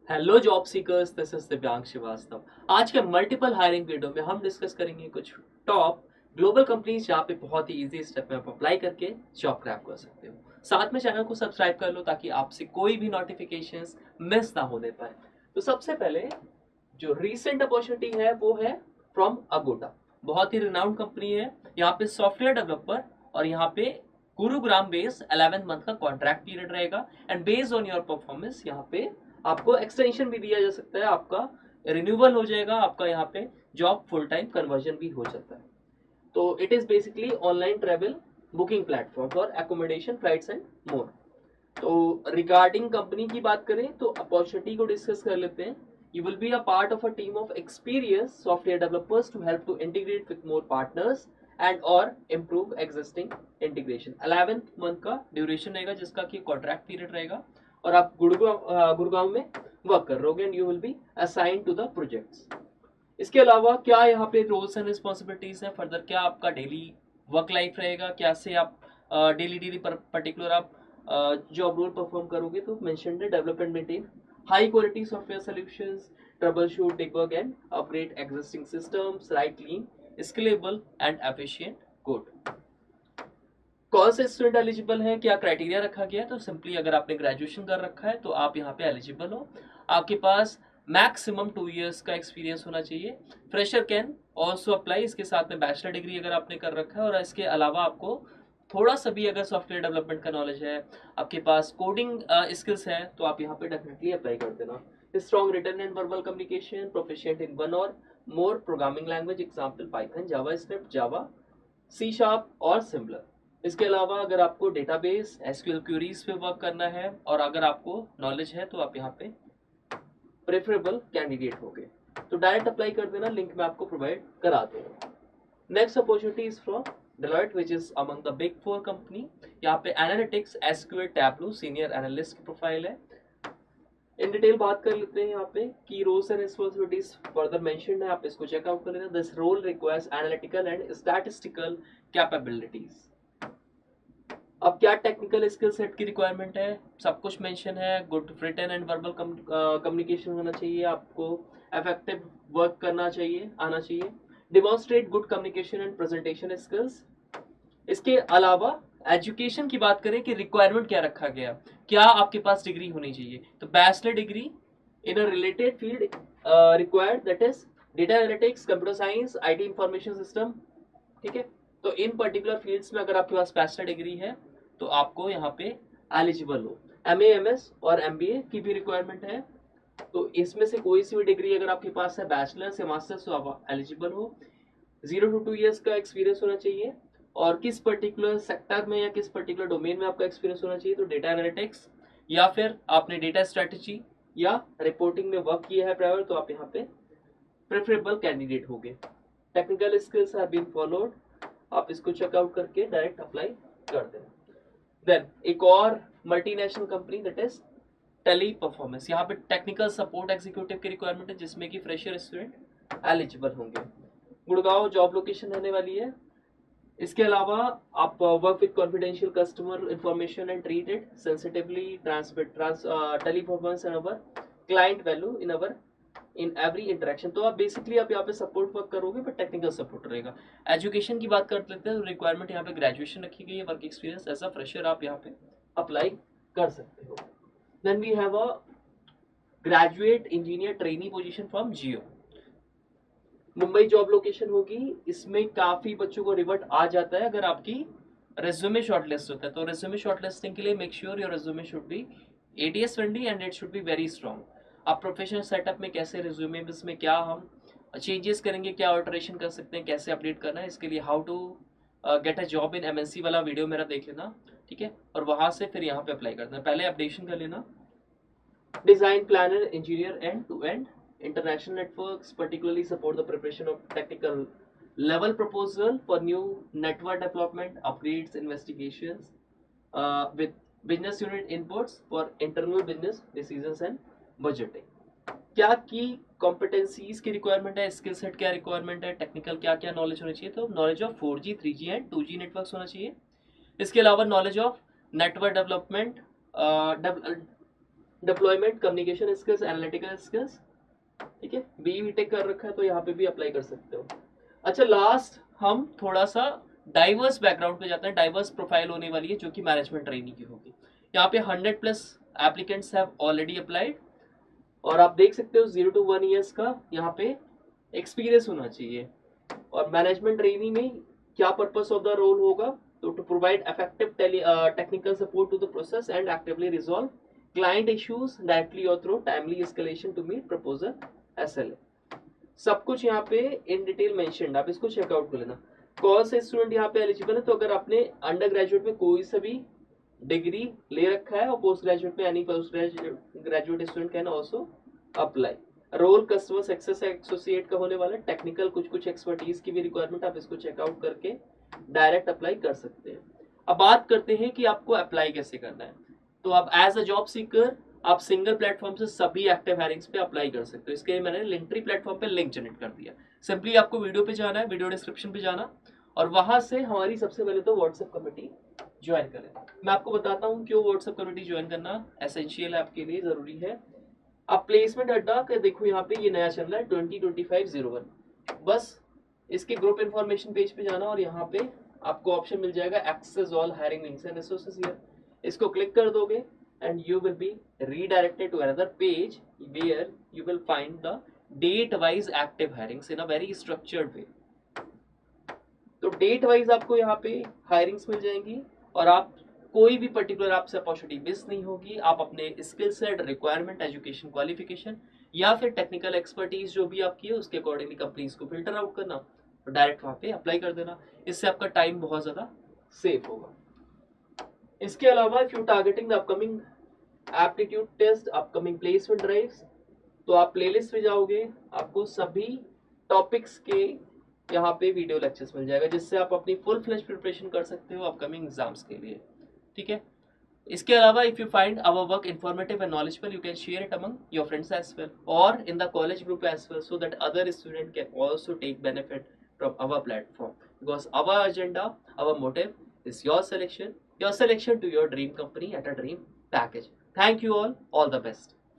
Hello job seekers, this is दिव्यांग श्रीवास्तव। आज के मल्टीपल हायरिंग वीडियो में हम डिस्कस करेंगे कुछ टॉप ग्लोबल कंपनीज जहाँ पे बहुत ही इजी स्टेप में आप अप्लाई करके जॉब क्रैक कर सकते हो। साथ में चैनल को सब्सक्राइब कर लो ताकि आपसे कोई भी नोटिफिकेशंस मिस ना होने पाए। तो सबसे पहले जो रीसेंट अपॉर्चुनिटी है वो है फ्रॉम अगोटा। बहुत ही रिनाउंड कंपनी है। यहाँ पे सॉफ्टवेयर डेवलपर और यहाँ पे गुरुग्राम बेस्ड 11 मंथ का कॉन्ट्रैक्ट पीरियड रहेगा and based on your performance यहाँ पे आपको एक्सटेंशन भी दिया जा सकता है, आपका रिन्यूअल हो जाएगा, आपका यहाँ पे जॉब फुल टाइम कन्वर्जन भी हो जाता है। तो it is basically online travel booking platform for accommodation flights and more. तो रिगार्डिंग कंपनी की बात करें तो अपॉर्चुनिटी को डिस्कस कर लेते हैं। You will be a part of a team of experience software developers to help to integrate with more partners and और इम्प्रूव एग्जिस्टिंग इंटीग्रेशन। 11 मंथ का ड्यूरेशन रहेगा जिसका कि कॉन्ट्रैक्ट पीरियड रहेगा और आप गुड़गांव में वर्क कर रहे and you will be assign to the projects. इसके अलावा क्या यहाँ पे रोल्स एंड रिस्पॉन्सिबिलिटीज है, फर्दर क्या आपका डेली वर्क लाइफ रहेगा, क्या से आप डेली डेली पर्टिकुलर आप जॉब रोल परफॉर्म करोगे। तो मेंशन है development maintain high quality software solutions, troubleshoot debug and upgrade existing systems, write clean scalable and efficient code. कौन से स्टूडेंट एलिजिबल है, क्या क्राइटेरिया रखा गया है, तो सिंपली अगर आपने ग्रेजुएशन कर रखा है तो आप यहाँ पे एलिजिबल हो। आपके पास मैक्सिमम 2 इयर्स का एक्सपीरियंस होना चाहिए। फ्रेशर कैन ऑल्सो अप्लाई, इसके साथ में बैचलर डिग्री अगर आपने कर रखा है और इसके अलावा आपको थोड़ा सा भी अगर सॉफ्टवेयर डेवलपमेंट का नॉलेज है, आपके पास कोडिंग स्किल्स है, तो आप यहाँ पे डेफिनेटली अप्लाई कर देना। Strong written and verbal communication, proficient in one or more programming language, example Python, JavaScript, Java, C sharp or similar. इसके अलावा अगर आपको डेटाबेस एसक्यूएल क्वेरीज पे वर्क करना है और अगर आपको नॉलेज है तो आप यहाँ पे प्रेफरेबल कैंडिडेट होंगे। तो डायरेक्ट अप्लाई कर देना, लिंक मैं आपको प्रोवाइड करा दूंगा। Next opportunity is from Deloitte, which is among the big four company। यहाँ पे analytics SQL tableau senior analyst की प्रोफाइल है। इन डिटेल बात कर लेते हैं यहाँ पे की roles and responsibilities further mentioned है, आप इसको चेकआउट कर लेना। This role requires analytical and statistical capabilities. अब क्या टेक्निकल स्किल सेट की रिक्वायरमेंट है, सब कुछ मेंशन है। Good written and verbal communication होना चाहिए, आपको इफेक्टिव वर्क करना चाहिए, आना चाहिए। Demonstrate good communication and presentation skills. इसके अलावा एजुकेशन की बात करें कि रिक्वायरमेंट क्या रखा गया, क्या आपके पास डिग्री होनी चाहिए, तो bachelor degree in a related field required, that is data analytics, computer science, IT information system. ठीक है, तो इन पर्टिकुलर फील्ड्स में अगर आपके पास बैचलर डिग्री है तो आपको यहाँ पे एलिजिबल हो। एम एम एस और एम बी ए की भी रिक्वायरमेंट है, तो इसमें से कोई सी भी डिग्री अगर आपके पास है बैचलर्स या मास्टर्स तो आप एलिजिबल हो। 0 to 2 years का एक्सपीरियंस होना चाहिए और किस पर्टिकुलर सेक्टर में या किस पर्टिकुलर डोमेन में आपका एक्सपीरियंस होना चाहिए, तो डेटा एनालिटिक्स या फिर आपने डेटा स्ट्रेटेजी या रिपोर्टिंग में वर्क किया है प्राइवेट तो आप यहाँ पे प्रेफरेबल कैंडिडेट होंगे। Technical skills have been followed, आप इसको चेकआउट करके डायरेक्ट अप्लाई कर देना। देन एक और multinational company that is Teleperformance. यहाँ पे टेक्निकल सपोर्ट एग्जीक्यूटिव की रिक्वायरमेंट है जिसमें कि फ्रेशर स्टूडेंट एलिजिबल होंगे। गुड़गांव जॉब लोकेशन रहने वाली है। इसके अलावा आप work with confidential customer information and treat it sensitively, transmit Teleperformance and our client value in every interaction. तो आप बेसिकली आप यहाँ पे सपोर्ट वर्क करोगे बट टेक्निकल सपोर्ट रहेगा। एजुकेशन की बात कर लेते हैं तो रिक्वायरमेंट यहाँ पे ग्रेजुएशन रखी गई है, work experience as a fresher आप यहाँ पे अप्लाई कर सकते हो। Then we have a graduate engineer trainee position from Jio, Mumbai job location होगी। इसमें काफी बच्चों को रिवर्ट आ जाता है अगर आपकी रेज्यूमे शॉर्टलिस्ट होता है, तो रेज्यूमे शॉर्टलिस्टिंग के लिए make sure your resume should be ATS friendly and it should be very strong. आप प्रोफेशनल सेटअप में कैसे रेज्यूमे इसमें क्या हम चेंजेस करेंगे, क्या ऑल्टरेशन कर सकते हैं, कैसे अपडेट करना है, इसके लिए how to get a job in MNC वाला वीडियो मेरा देख लेना। ठीक है, और वहां से फिर यहाँ पे अप्लाई कर देना, पहले अपडेशन कर लेना। Design planner, engineer end-to-end. International networks particularly support the preparation of technical level proposal for new network development, upgrades, investigations, with business unit inputs for internal business decisions and budgeting. क्या की competencies की requirement है, skill set क्या requirement है, technical क्या क्या knowledge होनी चाहिए, तो knowledge of 4G 3G and 2G networks होना चाहिए। इसके अलावा knowledge of network development, deployment, communication skills, analytical skills, ठीक है, बी टेक कर रखा है तो यहाँ पे भी अप्लाई कर सकते हो। अच्छा, लास्ट हम थोड़ा सा डाइवर्स बैकग्राउंड पे जाते हैं, डाइवर्स प्रोफाइल होने वाली है जो कि मैनेजमेंट ट्रेनिंग की होगी। यहाँ पे 100+ एप्लीकेंट्स हैव ऑलरेडी अप्लाइड, और आप देख सकते हो 0 to 1 ईयर्स का यहाँ पे एक्सपीरियंस होना चाहिए। और मैनेजमेंट ट्रेनिंग में क्या पर्पस ऑफ द रोल होगा, तो to provide effective technical support to the process and actively resolve client issues directly और through timely escalation to meet proposal SLA। सब कुछ यहाँ पे इन डिटेल मेंशन्ड, आप इसको चेकआउट कर लेना। कौन से स्टूडेंट यहाँ पे एलिजिबल है, तो अगर आपने अंडर ग्रेजुएट में कोई सा भी डिग्री ले रखा है और पोस्ट ग्रेजुएट में any post graduate student can also apply. Role customer success associate का होने वाला है, टेक्निकल कुछ एक्सपर्टीज की भी रिक्वायरमेंट, आप इसको चेकआउट करके डायरेक्ट अप्लाई कर सकते हैं। अब बात करते हैं कि आपको अप्लाई कैसे करना है। तो आप एज अ जॉब सीकर आप सिंगल प्लेटफॉर्म से सभी एक्टिव हायरिंग्स पे अप्लाई कर सकते हो। इसके लिए मैंने लिंक्ट्री प्लेटफॉर्म पे लिंक जनरेट कर दिया। सिंपली आपको वीडियो पे जाना है, वीडियो डिस्क्रिप्शन पे जाना, और वहां से हमारी सबसे पहले तो व्हाट्सएप कमेटी ज्वाइन करें। मैं आपको बताता हूँ क्यों व्हाट्सएप कमेटी ज्वाइन करना एसेंशियल है, आपके लिए जरूरी है। अब प्लेसमेंट अड्डा का देखो, यहाँ पे ये नया चल रहा है 2025-01, बस इसके ग्रुप इन्फॉर्मेशन पेज पे जाना और यहाँ पे आपको ऑप्शन मिल जाएगा access all hiring links and resources here. इसको क्लिक कर दोगे and you will be redirected to another page where you will find the date wise active hirings in a very structured way। तो date wise आपको यहाँ पे hirings मिल जाएंगी और आप कोई भी पर्टिकुलर आपसे अपॉर्चुनिटी मिस नहीं होगी। आप अपने skill set, requirement, education qualification या फिर टेक्निकल एक्सपर्टीज जो भी आपकी है उसके अकॉर्डिंगली कंपनीज को फिल्टर आउट करना और डायरेक्ट वहाँ पे अप्लाई कर देना। इससे आपका टाइम बहुत ज़्यादा सेफ होगा। इसके अलावा if you targeting the upcoming aptitude test, upcoming placement drives, तो आप प्लेलिस्ट में जाओगे, आपको सभी टॉपिक्स के यहाँ पे वीडियो लेक्चर्स मिल जाएगा जिससे आप अपनी फुल फ्लेज प्रिपरेशन कर सकते हो अपकमिंग एग्जाम्स के लिए, ठीक है। इसके अलावा if you find our work informative and knowledgeable, you can share it among your friends as well और in the college group as well, so that other student can also take benefit from our platform, because our agenda, our motive is your selection to your dream company at a dream package. Thank you all the best.